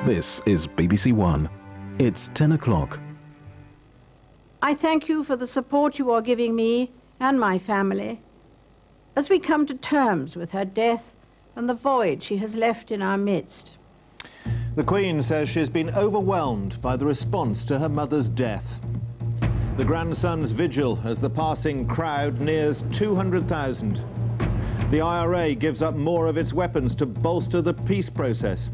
This is BBC One. It's 10 o'clock. I thank you for the support you are giving me and my family as we come to terms with her death and the void she has left in our midst. The Queen says she's been overwhelmed by the response to her mother's death. The grandson's vigil as the passing crowd nears 200,000. The IRA gives up more of its weapons to bolster the peace process.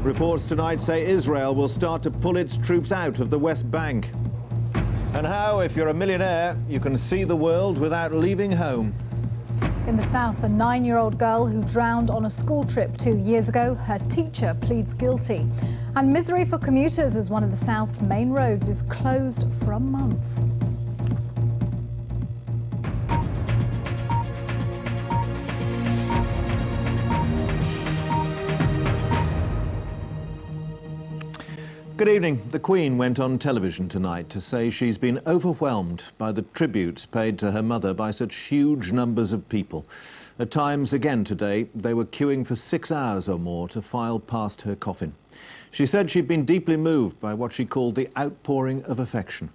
Reports tonight say Israel will start to pull its troops out of the West Bank. And how, if you're a millionaire, you can see the world without leaving home. In the south, a 9-year-old girl who drowned on a school trip 2 years ago, her teacher pleads guilty. And misery for commuters as one of the south's main roads is closed for a month. Good evening. The Queen went on television tonight to say she's been overwhelmed by the tributes paid to her mother by such huge numbers of people. At times, again today, they were queuing for 6 hours or more to file past her coffin. She said she'd been deeply moved by what she called the outpouring of affection,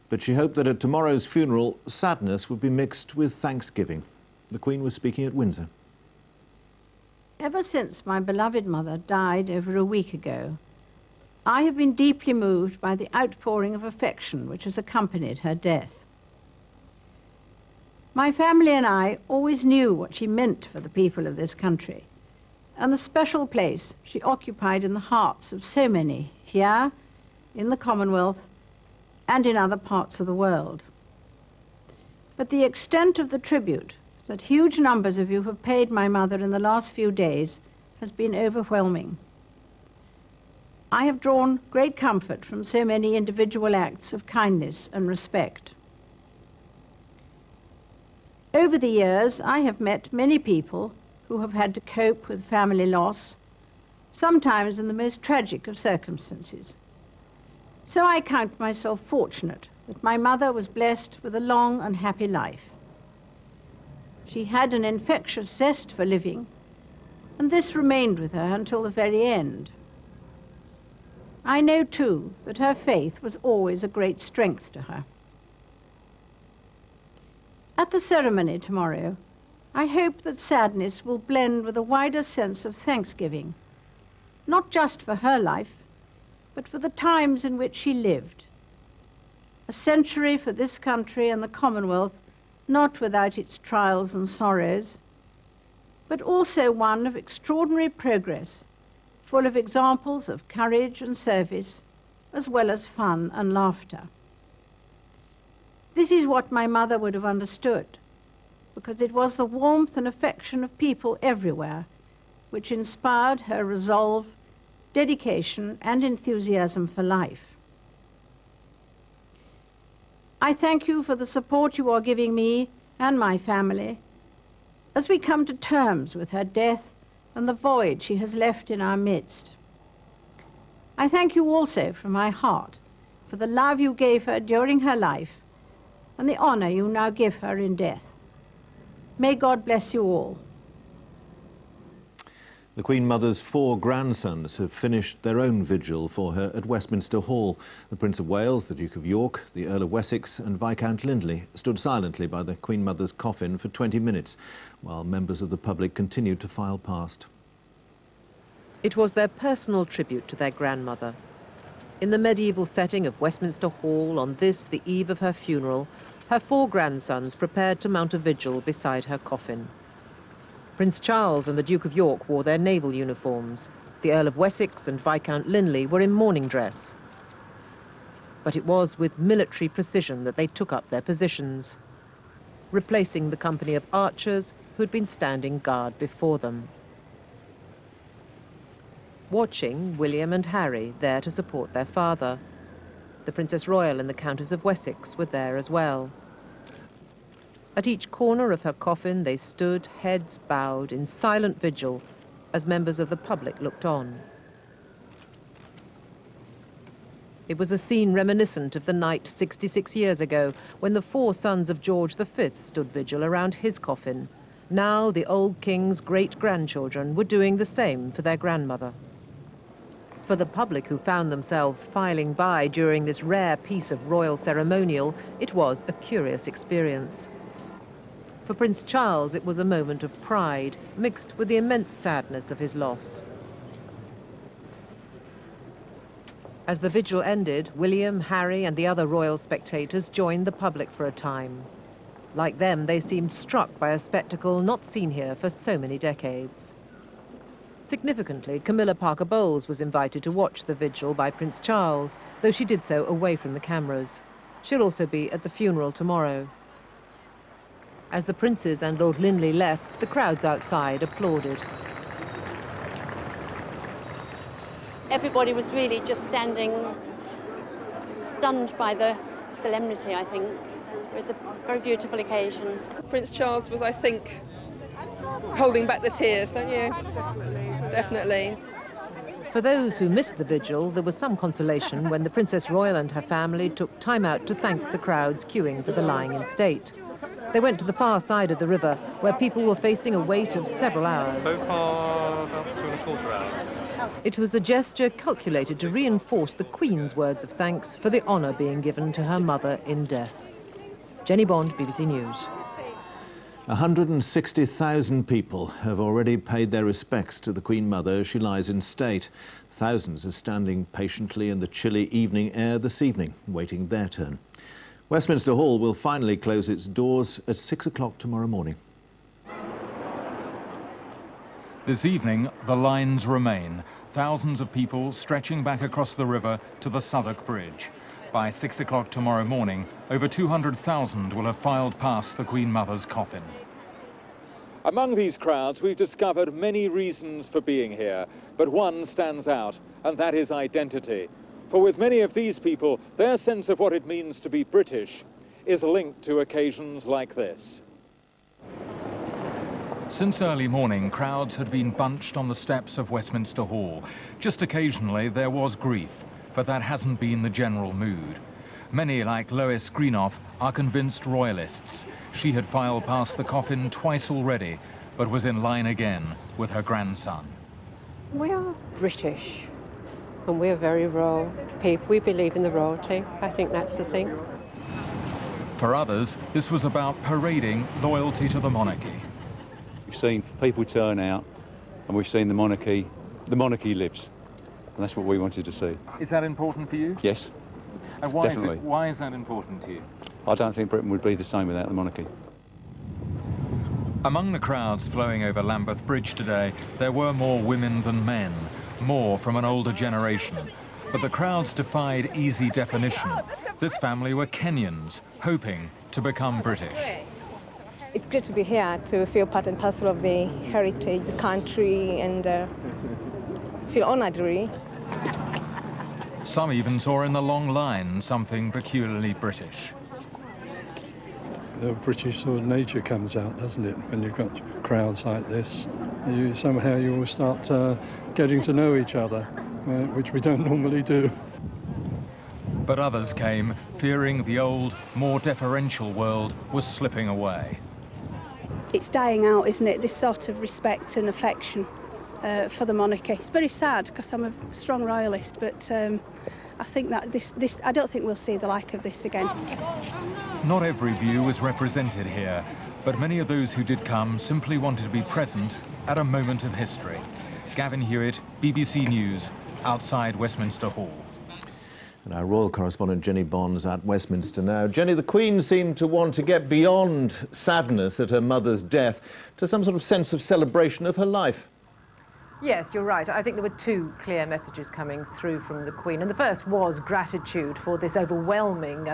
but she hoped that at tomorrow's funeral, sadness would be mixed with thanksgiving. The Queen was speaking at Windsor. Ever since my beloved mother died over a week ago, I have been deeply moved by the outpouring of affection which has accompanied her death. My family and I always knew what she meant for the people of this country, and the special place she occupied in the hearts of so many here, in the Commonwealth, and in other parts of the world. But the extent of the tribute that huge numbers of you have paid my mother in the last few days has been overwhelming. I have drawn great comfort from so many individual acts of kindness and respect. Over the years, I have met many people who have had to cope with family loss, sometimes in the most tragic of circumstances. So I count myself fortunate that my mother was blessed with a long and happy life. She had an infectious zest for living, and this remained with her until the very end. I know, too, that her faith was always a great strength to her. At the ceremony tomorrow, I hope that sadness will blend with a wider sense of thanksgiving, not just for her life, but for the times in which she lived. A century for this country and the Commonwealth, not without its trials and sorrows, but also one of extraordinary progress, full of examples of courage and service, as well as fun and laughter. This is what my mother would have understood, because it was the warmth and affection of people everywhere which inspired her resolve, dedication, and enthusiasm for life. I thank you for the support you are giving me and my family as we come to terms with her death and the void she has left in our midst. I thank you also from my heart for the love you gave her during her life and the honor you now give her in death. May God bless you all. The Queen Mother's 4 grandsons have finished their own vigil for her at Westminster Hall. The Prince of Wales, the Duke of York, the Earl of Wessex and Viscount Lindley stood silently by the Queen Mother's coffin for 20 minutes, while members of the public continued to file past. It was their personal tribute to their grandmother. In the medieval setting of Westminster Hall, on this, the eve of her funeral, her 4 grandsons prepared to mount a vigil beside her coffin. Prince Charles and the Duke of York wore their naval uniforms. The Earl of Wessex and Viscount Lindley were in mourning dress. But it was with military precision that they took up their positions, replacing the company of archers who had been standing guard before them. Watching, William and Harry, there to support their father. The Princess Royal and the Countess of Wessex were there as well. At each corner of her coffin, they stood, heads bowed, in silent vigil, as members of the public looked on. It was a scene reminiscent of the night 66 years ago, when the 4 sons of George V stood vigil around his coffin. Now the old king's great-grandchildren were doing the same for their grandmother. For the public who found themselves filing by during this rare piece of royal ceremonial, it was a curious experience. For Prince Charles, it was a moment of pride, mixed with the immense sadness of his loss. As the vigil ended, William, Harry, and the other royal spectators joined the public for a time. Like them, they seemed struck by a spectacle not seen here for so many decades. Significantly, Camilla Parker Bowles was invited to watch the vigil by Prince Charles, though she did so away from the cameras. She'll also be at the funeral tomorrow. As the princes and Lord Linley left, the crowds outside applauded. Everybody was really just standing stunned by the solemnity, I think. It was a very beautiful occasion. Prince Charles was, I think, holding back the tears, don't you? Definitely. For those who missed the vigil, there was some consolation when the Princess Royal and her family took time out to thank the crowds queuing for the lying in state. They went to the far side of the river, where people were facing a wait of several hours. So far, about 2¼ hours. It was a gesture calculated to reinforce the Queen's words of thanks for the honour being given to her mother in death. Jenny Bond, BBC News. 160,000 people have already paid their respects to the Queen Mother as she lies in state. Thousands are standing patiently in the chilly evening air this evening, waiting their turn. Westminster Hall will finally close its doors at 6 o'clock tomorrow morning. This evening, the lines remain. Thousands of people stretching back across the river to the Southwark Bridge. By 6 o'clock tomorrow morning, over 200,000 will have filed past the Queen Mother's coffin. Among these crowds, we've discovered many reasons for being here, but one stands out, and that is identity. For with many of these people, their sense of what it means to be British is linked to occasions like this. Since early morning, crowds had been bunched on the steps of Westminster Hall. Just occasionally, there was grief, but that hasn't been the general mood. Many, like Lois Greenough, are convinced royalists. She had filed past the coffin twice already, but was in line again with her grandson. We are British, and we're very royal people. We believe in the royalty. I think that's the thing. For others, this was about parading loyalty to the monarchy. We've seen people turn out, and we've seen the monarchy lives. And that's what we wanted to see. Is that important for you? Yes, and why definitely. Why is that important to you? I don't think Britain would be the same without the monarchy. Among the crowds flowing over Lambeth Bridge today, there were more women than men, more from an older generation. But the crowds defied easy definition. This family were Kenyans, hoping to become British. It's good to be here, to feel part and parcel of the heritage, the country, and feel honoured, really. Some even saw in the long line something peculiarly British. The British sort of nature comes out, doesn't it, when you've got crowds like this. Somehow you all start getting to know each other, which we don't normally do. But others came, fearing the old, more deferential world was slipping away. It's dying out, isn't it, this sort of respect and affection for the monarchy. It's very sad, because I'm a strong royalist, but I think that I don't think we'll see the like of this again. Not every view was represented here, but many of those who did come simply wanted to be present at a moment of history. Gavin Hewitt, BBC News, outside Westminster Hall. And our royal correspondent Jenny Bond's at Westminster now. Jenny, the Queen seemed to want to get beyond sadness at her mother's death to some sort of sense of celebration of her life. Yes, you're right. I think there were two clear messages coming through from the Queen. And the first was gratitude for this overwhelming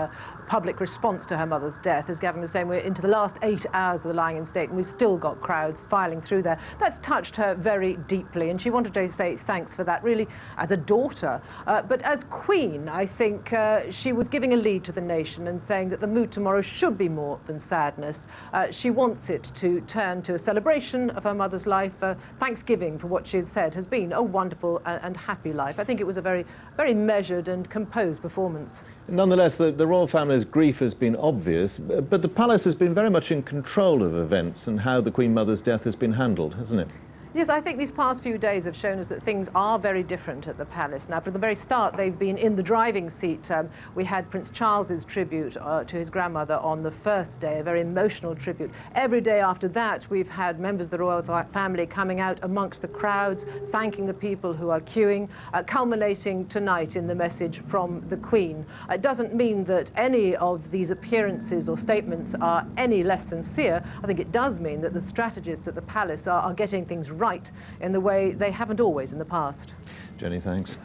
public response to her mother's death. As Gavin was saying, we're into the last 8 hours of the lying in state, and we've still got crowds filing through there. That's touched her very deeply, and she wanted to say thanks for that, really, as a daughter. But as Queen, I think she was giving a lead to the nation and saying that the mood tomorrow should be more than sadness. She wants it to turn to a celebration of her mother's life, thanksgiving for what she said has been a wonderful and happy life. I think it was a very, very measured and composed performance. Nonetheless, the royal family's grief has been obvious, but the palace has been very much in control of events and how the Queen Mother's death has been handled, hasn't it? Yes, I think these past few days have shown us that things are very different at the palace. Now, from the very start, they've been in the driving seat. We had Prince Charles's tribute to his grandmother on the first day, a very emotional tribute. Every day after that, we've had members of the royal family coming out amongst the crowds, thanking the people who are queuing, culminating tonight in the message from the Queen. It doesn't mean that any of these appearances or statements are any less sincere. I think it does mean that the strategists at the palace are getting things right in the way they haven't always in the past. Jenny, thanks.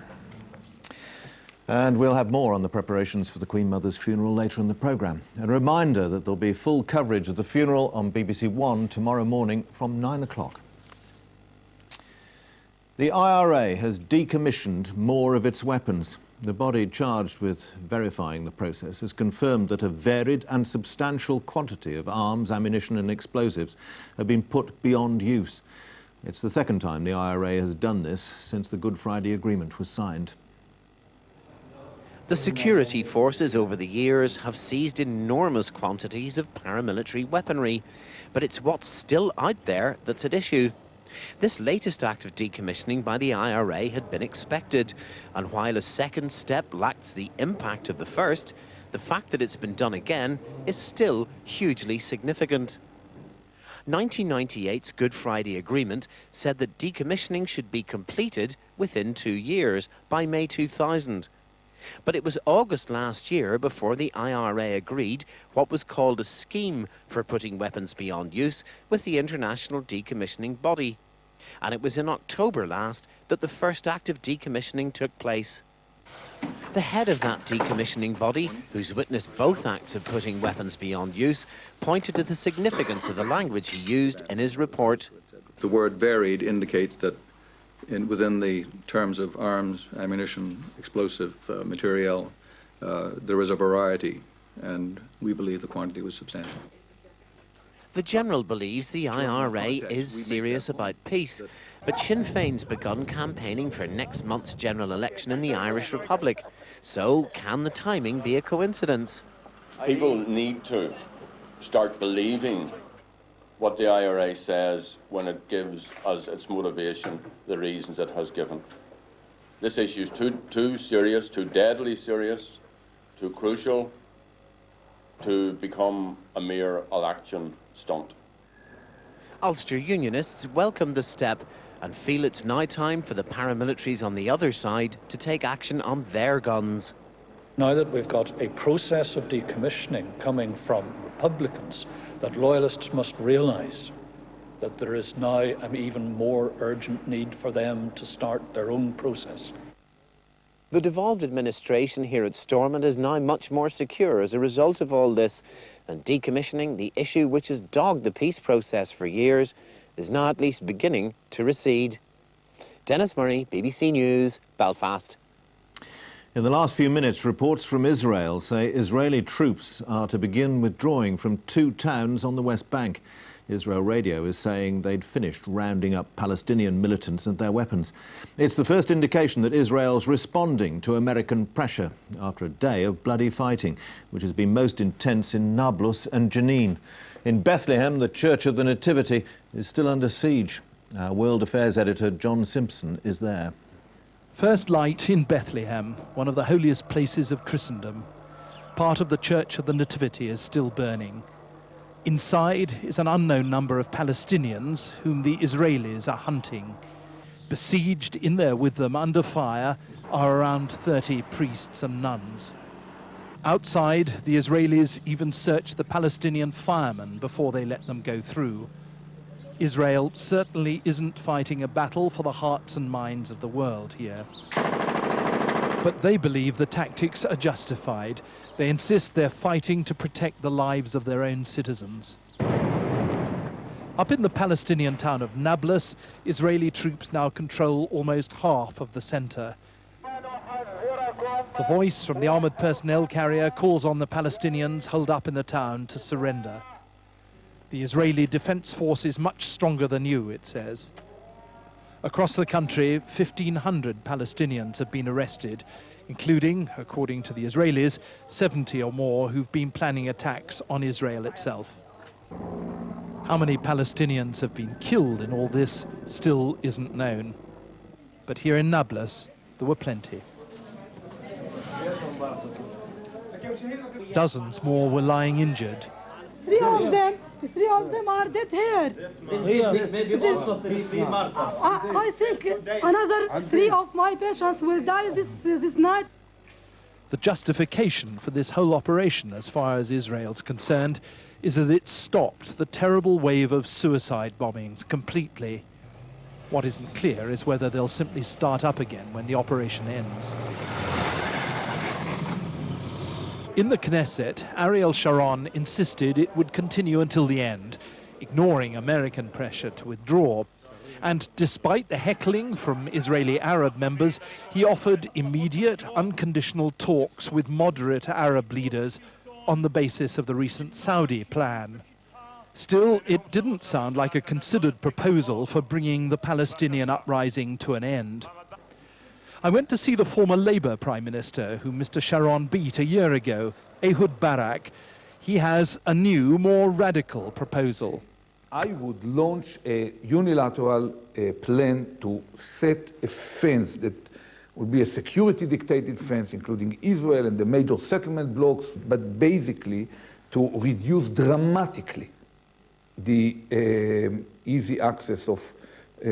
And we'll have more on the preparations for the Queen Mother's funeral later in the programme. A reminder that there'll be full coverage of the funeral on BBC One tomorrow morning from 9 o'clock. The IRA has decommissioned more of its weapons. The body charged with verifying the process has confirmed that a varied and substantial quantity of arms, ammunition and explosives have been put beyond use. It's the second time the IRA has done this since the Good Friday Agreement was signed. The security forces over the years have seized enormous quantities of paramilitary weaponry, but it's what's still out there that's at issue. This latest act of decommissioning by the IRA had been expected, and while a second step lacks the impact of the first, the fact that it's been done again is still hugely significant. 1998's Good Friday Agreement said that decommissioning should be completed within 2 years, by May 2000. But it was August last year before the IRA agreed what was called a scheme for putting weapons beyond use with the international decommissioning body. And it was in October last that the first act of decommissioning took place. The head of that decommissioning body, who's witnessed both acts of putting weapons beyond use, pointed to the significance of the language he used in his report. The word varied indicates that within the terms of arms, ammunition, explosive material, there is a variety, and we believe the quantity was substantial. The General believes the IRA is serious about peace, but Sinn Féin's begun campaigning for next month's general election in the Irish Republic. So, can the timing be a coincidence? People need to start believing what the IRA says when it gives us its motivation, the reasons it has given. This issue is too serious, too deadly serious, too crucial to become a mere election stunt. Ulster Unionists welcome the step and feel it's now time for the paramilitaries on the other side to take action on their guns. Now that we've got a process of decommissioning coming from Republicans, that loyalists must realise that there is now an even more urgent need for them to start their own process. The devolved administration here at Stormont is now much more secure as a result of all this, and decommissioning, the issue which has dogged the peace process for years, is now at least beginning to recede. Dennis Murray, BBC News, Belfast. In the last few minutes, reports from Israel say Israeli troops are to begin withdrawing from 2 towns on the West Bank. Israel Radio is saying they'd finished rounding up Palestinian militants and their weapons. It's the first indication that Israel's responding to American pressure after a day of bloody fighting, which has been most intense in Nablus and Jenin. In Bethlehem, the Church of the Nativity is still under siege. Our World Affairs editor John Simpson is there. First light in Bethlehem, one of the holiest places of Christendom. Part of the Church of the Nativity is still burning. Inside is an unknown number of Palestinians whom the Israelis are hunting. Besieged in there with them under fire are around 30 priests and nuns. Outside, the Israelis even search the Palestinian firemen before they let them go through. Israel certainly isn't fighting a battle for the hearts and minds of the world here. But they believe the tactics are justified. They insist they're fighting to protect the lives of their own citizens. Up in the Palestinian town of Nablus, Israeli troops now control almost half of the center. The voice from the armored personnel carrier calls on the Palestinians holed up in the town to surrender. The Israeli Defense Force is much stronger than you, it says. Across the country, 1,500 Palestinians have been arrested, including, according to the Israelis, 70 or more who've been planning attacks on Israel itself. How many Palestinians have been killed in all this still isn't known. But here in Nablus, there were plenty. Dozens more were lying injured. Three of them are dead here. I think another 3 of my patients will die this night. The justification for this whole operation, as far as Israel's concerned, is that it stopped the terrible wave of suicide bombings completely. What isn't clear is whether they'll simply start up again when the operation ends. In the Knesset, Ariel Sharon insisted it would continue until the end, ignoring American pressure to withdraw. And despite the heckling from Israeli Arab members, he offered immediate, unconditional talks with moderate Arab leaders on the basis of the recent Saudi plan. Still, it didn't sound like a considered proposal for bringing the Palestinian uprising to an end. I went to see the former Labour Prime Minister, whom Mr. Sharon beat a year ago, Ehud Barak. He has a new, more radical proposal. I would launch a unilateral plan to set a fence that would be a security-dictated fence, including Israel and the major settlement blocks, but basically to reduce dramatically the easy access of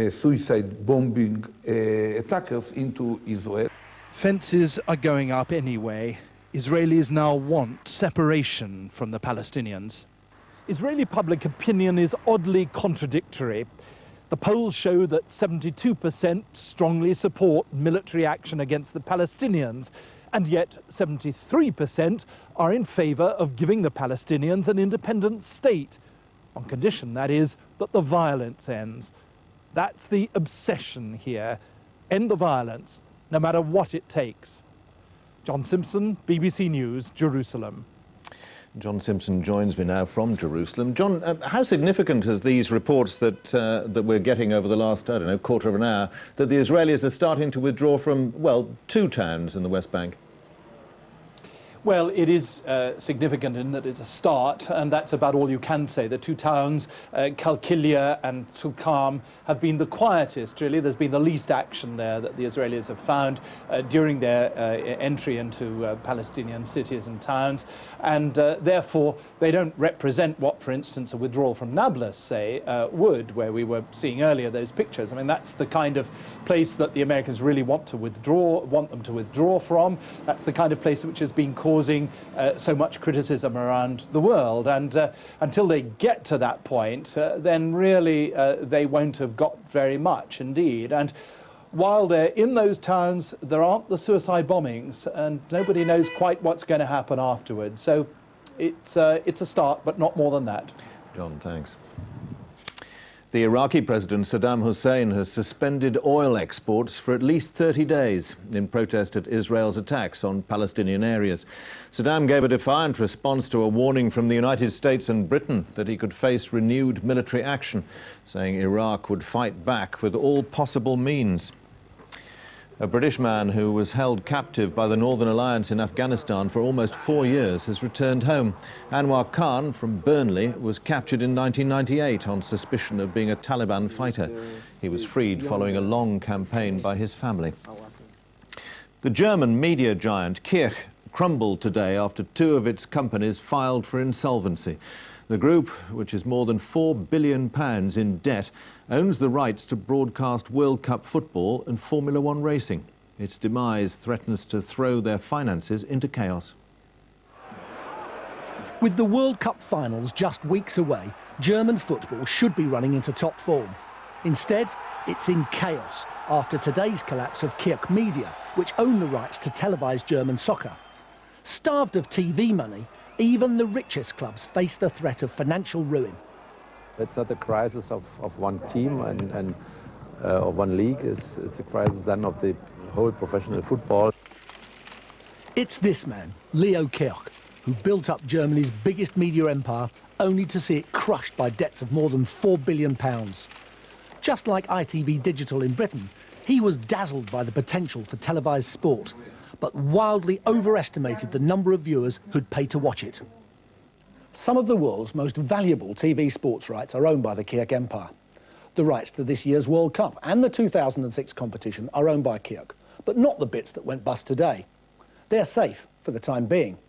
suicide bombing attackers into Israel. Fences are going up anyway. Israelis now want separation from the Palestinians. Israeli public opinion is oddly contradictory. The polls show that 72% strongly support military action against the Palestinians, and yet 73% are in favor of giving the Palestinians an independent state, on condition, that is, that the violence ends. That's the obsession here. End the violence, no matter what it takes. John Simpson, BBC News, Jerusalem. John Simpson joins me now from Jerusalem. John, how significant are these reports that we're getting over the last, I don't know, quarter of an hour, that the Israelis are starting to withdraw from, well, 2 towns in the West Bank? Well, it is significant in that it's a start, and that's about all you can say. The 2 towns, Kalkilia and Tulkarm, have been the quietest, really. There's been the least action there that the Israelis have found during their entry into Palestinian cities and towns, and therefore they don't represent what, for instance, a withdrawal from Nablus, say, would, where we were seeing earlier those pictures. I mean, that's the kind of place that the Americans really want them to withdraw from. That's the kind of place which has been causing so much criticism around the world, and until they get to that point, then really they won't have got very much indeed. And while they're in those towns, there aren't the suicide bombings, and nobody knows quite what's going to happen afterwards. So it's a start, but not more than that. John, thanks. The Iraqi President Saddam Hussein has suspended oil exports for at least 30 days in protest at Israel's attacks on Palestinian areas. Saddam gave a defiant response to a warning from the United States and Britain that he could face renewed military action, saying Iraq would fight back with all possible means. A British man who was held captive by the Northern Alliance in Afghanistan for almost 4 years has returned home. Anwar Khan from Burnley was captured in 1998 on suspicion of being a Taliban fighter. He was freed following a long campaign by his family. The German media giant Kirch crumbled today after 2 of its companies filed for insolvency. The group, which is more than £4 billion in debt, owns the rights to broadcast World Cup football and Formula One racing. Its demise threatens to throw their finances into chaos. With the World Cup finals just weeks away, German football should be running into top form. Instead, it's in chaos after today's collapse of Kirch Media, which own the rights to televise German soccer. Starved of TV money, even the richest clubs face the threat of financial ruin. It's not a crisis of one team or one league. It's a crisis then of the whole professional football. It's this man, Leo Kirch, who built up Germany's biggest media empire, only to see it crushed by debts of more than £4 billion. Just like ITV Digital in Britain, he was dazzled by the potential for televised sport, but wildly overestimated the number of viewers who'd pay to watch it. Some of the world's most valuable TV sports rights are owned by the Kirk Empire. The rights to this year's World Cup and the 2006 competition are owned by Kirk, but not the bits that went bust today. They're safe for the time being.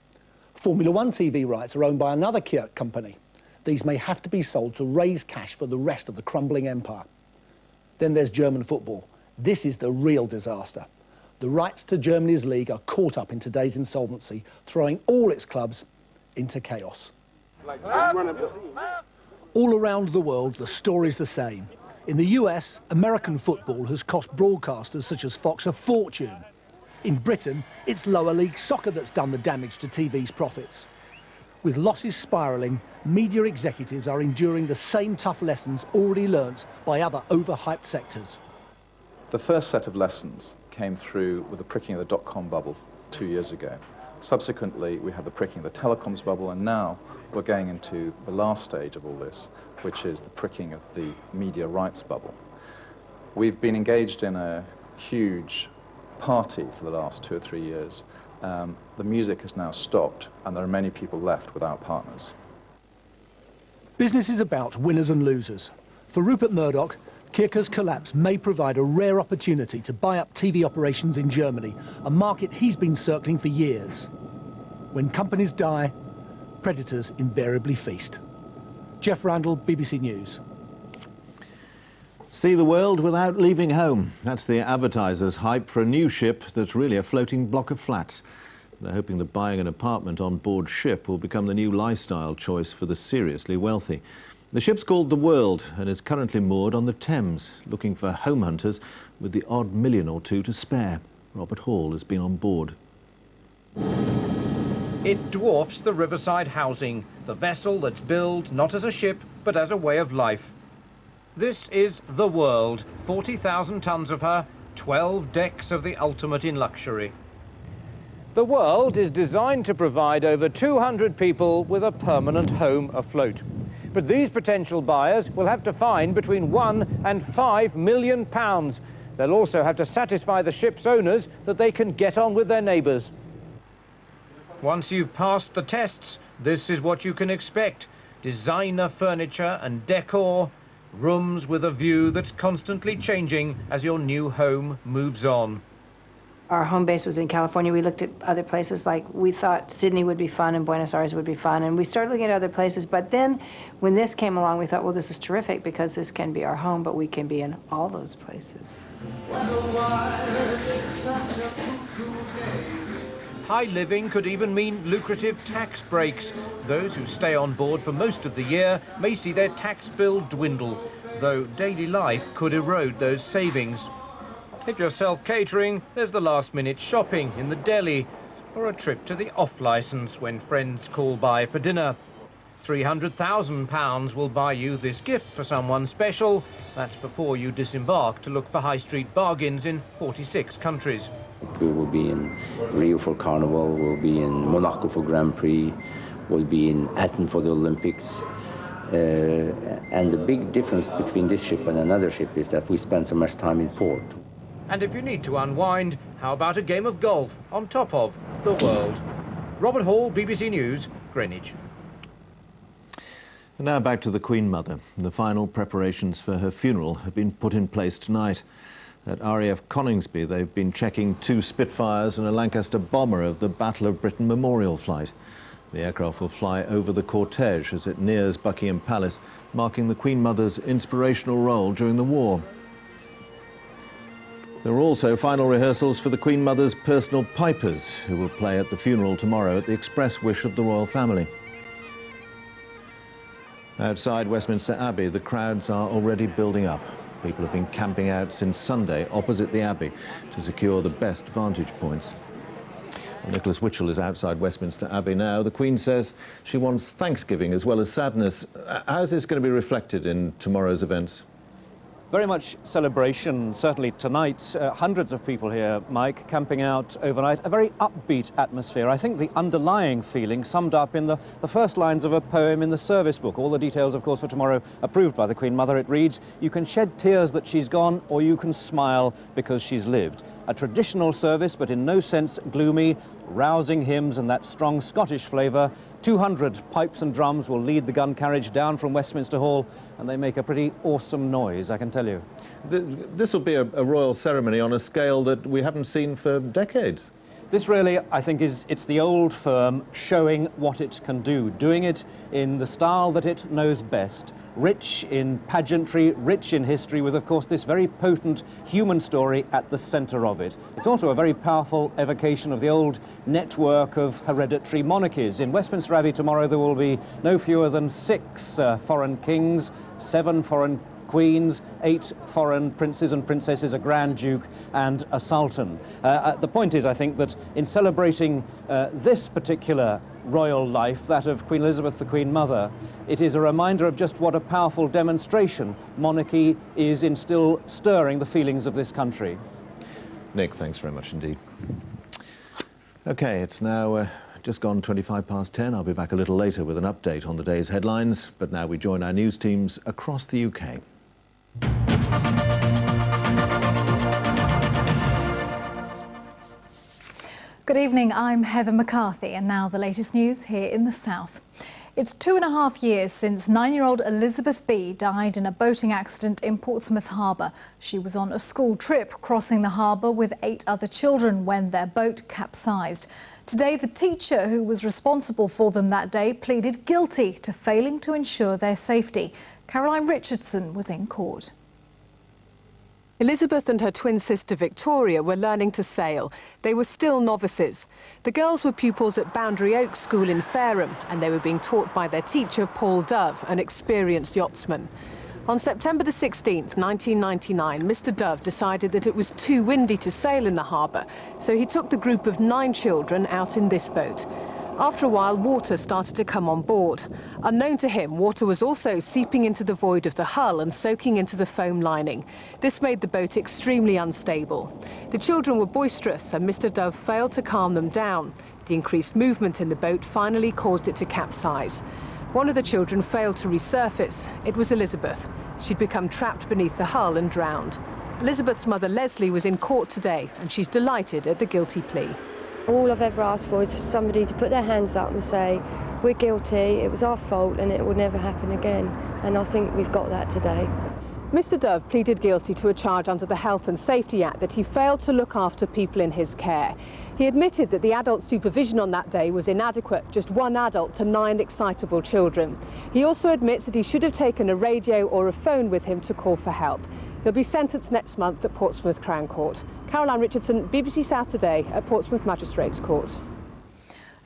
Formula One TV rights are owned by another Kirk company. These may have to be sold to raise cash for the rest of the crumbling empire. Then there's German football. This is the real disaster. The rights to Germany's league are caught up in today's insolvency, throwing all its clubs into chaos. All around the world, the story's the same. In the US, American football has cost broadcasters such as Fox a fortune. In Britain, it's lower league soccer that's done the damage to TV's profits. With losses spiralling, media executives are enduring the same tough lessons already learnt by other overhyped sectors. The first set of lessons came through with the pricking of the dot-com bubble 2 years ago. Subsequently, we had the pricking of the telecoms bubble, and now we're going into the last stage of all this, which is the pricking of the media rights bubble. We've been engaged in a huge party for the last 2 or 3 years. The music has now stopped, and there are many people left without partners. Business is about winners and losers. For Rupert Murdoch, Kirker's collapse may provide a rare opportunity to buy up TV operations in Germany, a market he's been circling for years. When companies die, predators invariably feast. Jeff Randall, BBC News. See the world without leaving home. That's the advertisers' hype for a new ship that's really a floating block of flats. They're hoping that buying an apartment on board ship will become the new lifestyle choice for the seriously wealthy. The ship's called The World and is currently moored on the Thames, looking for home hunters with the odd million or two to spare. Robert Hall has been on board. It dwarfs the riverside housing, the vessel that's billed not as a ship, but as a way of life. This is The World, 40,000 tons of her, 12 decks of the ultimate in luxury. The World is designed to provide over 200 people with a permanent home afloat. But these potential buyers will have to find between £1 and £5 million. They'll also have to satisfy the ship's owners that they can get on with their neighbours. Once you've passed the tests, this is what you can expect. Designer furniture and decor, rooms with a view that's constantly changing as your new home moves on. Our home base was in California. We looked at other places, like we thought Sydney would be fun and Buenos Aires would be fun, and we started looking at other places. But then when this came along, we thought, well, this is terrific because this can be our home, but we can be in all those places. High living could even mean lucrative tax breaks. Those who stay on board for most of the year may see their tax bill dwindle, though daily life could erode those savings. If you're self-catering, there's the last-minute shopping in the deli, or a trip to the off-licence when friends call by for dinner. £300,000 will buy you this gift for someone special. That's before you disembark to look for high street bargains in 46 countries. We will be in Rio for Carnival, we'll be in Monaco for Grand Prix, we'll be in Athens for the Olympics. And the big difference between this ship and another ship is that we spend so much time in port. And if you need to unwind, how about a game of golf on top of The World? Robert Hall, BBC News, Greenwich. And now back to the Queen Mother. The final preparations for her funeral have been put in place tonight. At RAF Coningsby, they've been checking 2 Spitfires and a Lancaster bomber of the Battle of Britain memorial flight. The aircraft will fly over the cortege as it nears Buckingham Palace, marking the Queen Mother's inspirational role during the war. There are also final rehearsals for the Queen Mother's personal pipers, who will play at the funeral tomorrow at the express wish of the royal family. Outside Westminster Abbey, the crowds are already building up. People have been camping out since Sunday opposite the Abbey to secure the best vantage points. Well, Nicholas Witchell is outside Westminster Abbey now. The Queen says she wants thanksgiving as well as sadness. How's this going to be reflected in tomorrow's events? Very much celebration, certainly tonight. Hundreds of people here, Mike, camping out overnight. A very upbeat atmosphere. I think the underlying feeling summed up in the first lines of a poem in the service book. All the details, of course, for tomorrow approved by the Queen Mother. It reads, "You can shed tears that she's gone, or you can smile because she's lived." a traditional service, but in no sense gloomy, rousing hymns and that strong Scottish flavour. 200 pipes and drums will lead the gun carriage down from Westminster Hall, and they make a pretty awesome noise, I can tell you. This will be a royal ceremony on a scale that we haven't seen for decades. This really, I think, it's the old firm showing what it can do, doing it in the style that it knows best, rich in pageantry, rich in history, with, of course, this very potent human story at the centre of it. It's also a very powerful evocation of the old network of hereditary monarchies. In Westminster Abbey tomorrow there will be no fewer than 6 foreign kings, 7 foreign queens, 8 foreign princes and princesses, a Grand Duke and a Sultan. The point is, I think, that in celebrating this particular royal life, that of Queen Elizabeth, the Queen Mother, it is a reminder of just what a powerful demonstration monarchy is in still stirring the feelings of this country. Nick, thanks very much indeed. OK, it's now just gone 25 past 10. I'll be back a little later with an update on the day's headlines, but now we join our news teams across the UK. Good evening, I'm Heather McCarthy, and now the latest news here in the south. It's 2.5 years since 9-year-old Elizabeth B died in a boating accident in Portsmouth Harbour. She was on a school trip crossing the harbour with 8 other children when their boat capsized. Today, the teacher who was responsible for them that day pleaded guilty to failing to ensure their safety. Caroline Richardson was in court. Elizabeth and her twin sister Victoria were learning to sail. They were still novices. The girls were pupils at Boundary Oak School in Fareham, and they were being taught by their teacher, Paul Dove, an experienced yachtsman. On September the 16th, 1999, Mr. Dove decided that it was too windy to sail in the harbour, so he took the group of 9 children out in this boat. After a while, water started to come on board. Unknown to him, water was also seeping into the void of the hull and soaking into the foam lining. This made the boat extremely unstable. The children were boisterous, and Mr. Dove failed to calm them down. The increased movement in the boat finally caused it to capsize. One of the children failed to resurface. It was Elizabeth. She'd become trapped beneath the hull and drowned. Elizabeth's mother, Leslie, was in court today, and she's delighted at the guilty plea. All I've ever asked for is for somebody to put their hands up and say, we're guilty, it was our fault and it will never happen again. And I think we've got that today. Mr. Dove pleaded guilty to a charge under the Health and Safety Act that he failed to look after people in his care. He admitted that the adult supervision on that day was inadequate, just 1 adult to 9 excitable children. He also admits that he should have taken a radio or a phone with him to call for help. He'll be sentenced next month at Portsmouth Crown Court. Caroline Richardson, BBC South Today at Portsmouth Magistrates Court.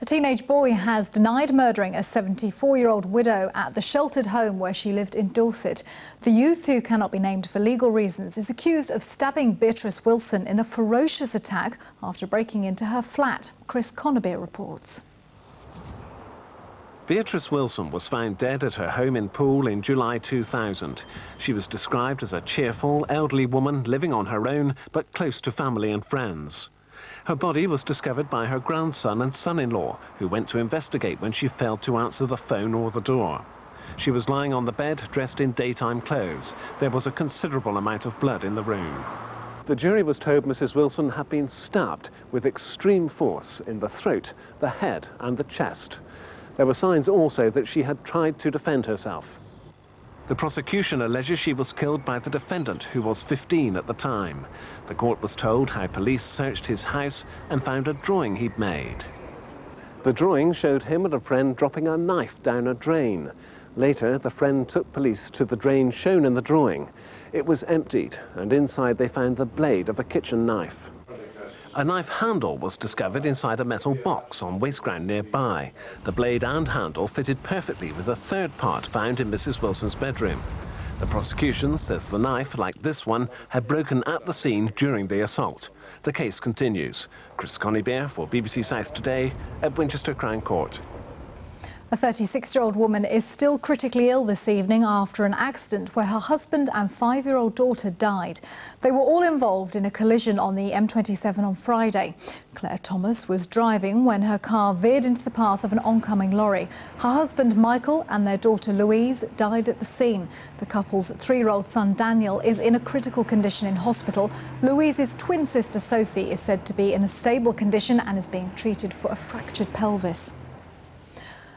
A teenage boy has denied murdering a 74-year-old widow at the sheltered home where she lived in Dorset. The youth, who cannot be named for legal reasons, is accused of stabbing Beatrice Wilson in a ferocious attack after breaking into her flat. Chris Connerbeer reports. Beatrice Wilson was found dead at her home in Poole in July 2000. She was described as a cheerful, elderly woman living on her own, but close to family and friends. Her body was discovered by her grandson and son-in-law, who went to investigate when she failed to answer the phone or the door. She was lying on the bed, dressed in daytime clothes. There was a considerable amount of blood in the room. The jury was told Mrs. Wilson had been stabbed with extreme force in the throat, the head and the chest. There were signs also that she had tried to defend herself. The prosecution alleges she was killed by the defendant, who was 15 at the time. The court was told how police searched his house and found a drawing he'd made. The drawing showed him and a friend dropping a knife down a drain. Later, the friend took police to the drain shown in the drawing. It was emptied, and inside they found the blade of a kitchen knife. A knife handle was discovered inside a metal box on waste ground nearby. The blade and handle fitted perfectly with a third part found in Mrs. Wilson's bedroom. The prosecution says the knife, like this one, had broken at the scene during the assault. The case continues. Chris Connerbeer for BBC South Today at Winchester Crown Court. A 36-year-old woman is still critically ill this evening after an accident where her husband and 5-year-old daughter died. They were all involved in a collision on the M27 on Friday. Claire Thomas was driving when her car veered into the path of an oncoming lorry. Her husband Michael and their daughter Louise died at the scene. The couple's 3-year-old son Daniel is in a critical condition in hospital. Louise's twin sister Sophie is said to be in a stable condition and is being treated for a fractured pelvis.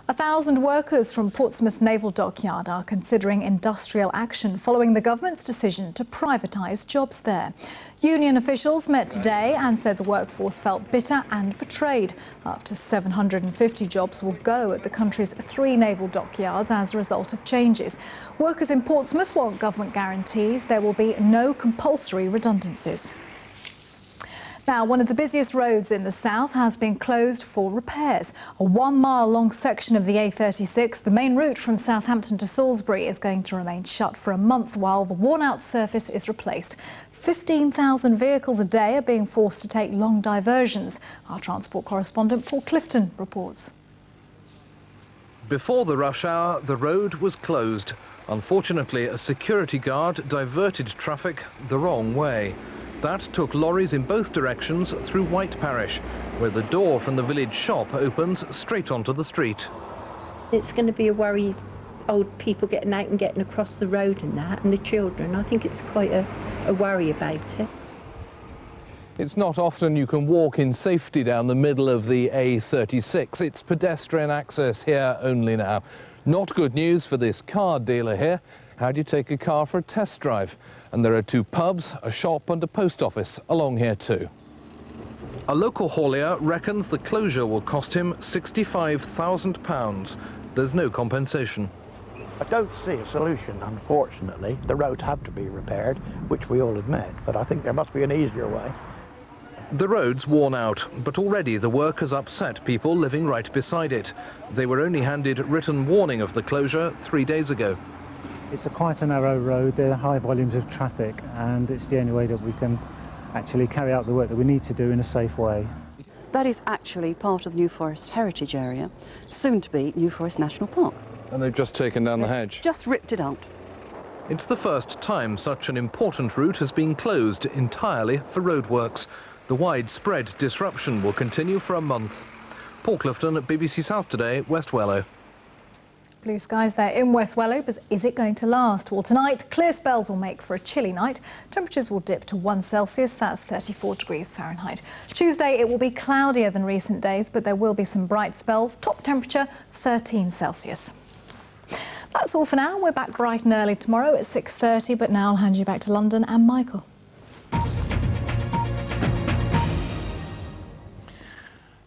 1,000 workers from Portsmouth Naval Dockyard are considering industrial action following the government's decision to privatise jobs there. Union officials met today and said the workforce felt bitter and betrayed. Up to 750 jobs will go at the country's 3 naval dockyards as a result of changes. Workers in Portsmouth want government guarantees there will be no compulsory redundancies. Now, one of the busiest roads in the south has been closed for repairs. A 1-mile-long section of the A36, the main route from Southampton to Salisbury, is going to remain shut for a month while the worn-out surface is replaced. 15,000 vehicles a day are being forced to take long diversions. Our transport correspondent Paul Clifton reports. Before the rush hour, the road was closed. Unfortunately, a security guard diverted traffic the wrong way. That took lorries in both directions through White Parish, where the door from the village shop opens straight onto the street. It's going to be a worry, old people getting out and getting across the road and that, and the children. I think it's quite a worry about it. It's not often you can walk in safety down the middle of the A36. It's pedestrian access here only now. Not good news for this car dealer here. How do you take a car for a test drive? And there are 2 pubs, a shop and a post office along here too. A local haulier reckons the closure will cost him £65,000. There's no compensation. I don't see a solution, unfortunately. The roads have to be repaired, which we all admit, but I think there must be an easier way. The road's worn out, but already the work has upset people living right beside it. They were only handed written warning of the closure 3 days ago. It's quite a narrow road, there are high volumes of traffic, and it's the only way that we can actually carry out the work that we need to do in a safe way. That is actually part of the New Forest Heritage Area, soon to be New Forest National Park. And they've just taken down the hedge? Just ripped it out. It's the first time such an important route has been closed entirely for roadworks. The widespread disruption will continue for a month. Paul Clifton at BBC South Today, West Wellow. Blue skies there in West Wellow, but is it going to last? Well, tonight, clear spells will make for a chilly night. Temperatures will dip to 1 Celsius, that's 34 degrees Fahrenheit. Tuesday, it will be cloudier than recent days, but there will be some bright spells. Top temperature, 13 Celsius. That's all for now. We're back bright and early tomorrow at 6:30, but now I'll hand you back to London and Michael.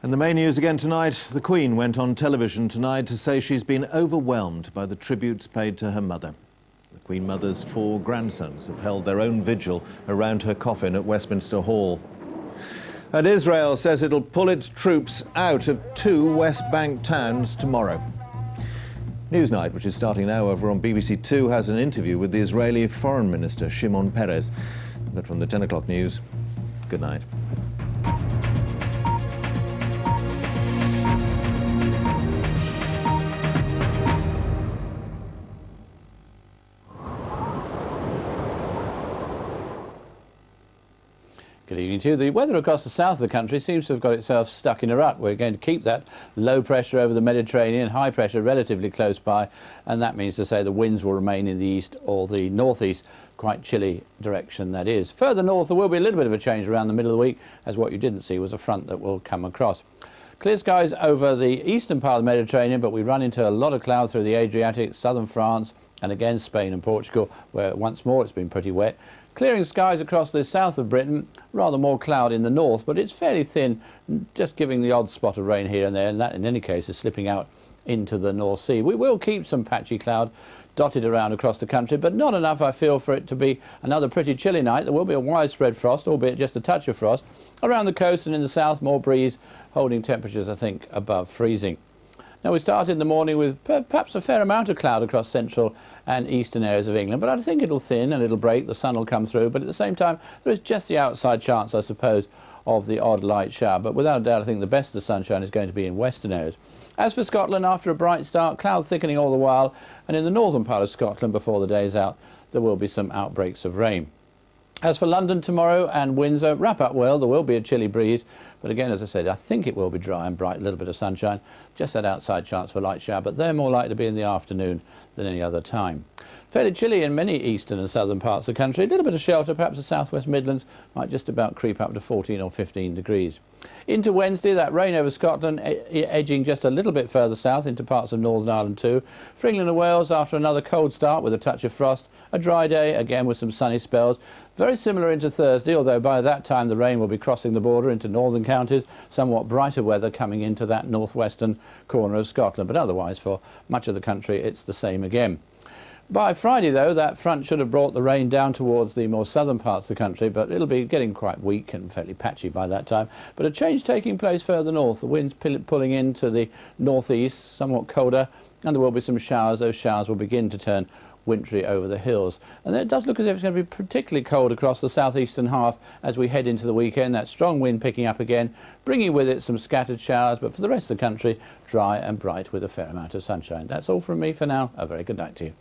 And the main news again tonight, the Queen went on television tonight to say she's been overwhelmed by the tributes paid to her mother. The Queen Mother's 4 grandsons have held their own vigil around her coffin at Westminster Hall. And Israel says it'll pull its troops out of 2 West Bank towns tomorrow. Newsnight, which is starting now over on BBC 2, has an interview with the Israeli Foreign Minister, Shimon Peres. But from the 10 o'clock news, good night. Good evening to you. The weather across the south of the country seems to have got itself stuck in a rut. We're going to keep that low pressure over the Mediterranean, high pressure relatively close by, and that means to say the winds will remain in the east or the northeast, quite chilly direction that is. Further north there will be a little bit of a change around the middle of the week, as what you didn't see was a front that will come across. Clear skies over the eastern part of the Mediterranean, but we run into a lot of clouds through the Adriatic, southern France, and again Spain and Portugal, where once more it's been pretty wet. Clearing skies across the south of Britain, rather more cloud in the north, but it's fairly thin, just giving the odd spot of rain here and there, and that in any case is slipping out into the North Sea. We will keep some patchy cloud dotted around across the country, but not enough, I feel, for it to be another pretty chilly night. There will be a widespread frost, albeit just a touch of frost. Around the coast and in the south, more breeze, holding temperatures, I think, above freezing. Now, we start in the morning with perhaps a fair amount of cloud across central and eastern areas of England, but I think it'll thin and it'll break, the sun will come through, but at the same time there is just the outside chance, I suppose, of the odd light shower. But without a doubt, I think the best of the sunshine is going to be in western areas. As for Scotland, after a bright start, cloud thickening all the while, and in the northern part of Scotland before the day's out, there will be some outbreaks of rain. As for London tomorrow and Windsor, wrap up well. There will be a chilly breeze, but again, as I said, I think it will be dry and bright, a little bit of sunshine, just that outside chance for light shower, but they're more likely to be in the afternoon than any other time. Fairly chilly in many eastern and southern parts of the country. A little bit of shelter, perhaps the southwest Midlands might just about creep up to 14 or 15 degrees. Into Wednesday, that rain over Scotland edging just a little bit further south into parts of Northern Ireland too. For England and Wales, after another cold start with a touch of frost, a dry day again with some sunny spells. Very similar into Thursday, although by that time the rain will be crossing the border into northern counties, somewhat brighter weather coming into that northwestern corner of Scotland, but otherwise for much of the country it's the same again. By Friday, though, that front should have brought the rain down towards the more southern parts of the country, but it'll be getting quite weak and fairly patchy by that time. But a change taking place further north. The wind's pulling into the northeast, somewhat colder, and there will be some showers. Those showers will begin to turn wintry over the hills. And it does look as if it's going to be particularly cold across the southeastern half as we head into the weekend. That strong wind picking up again, bringing with it some scattered showers, but for the rest of the country, dry and bright with a fair amount of sunshine. That's all from me for now. A very good night to you.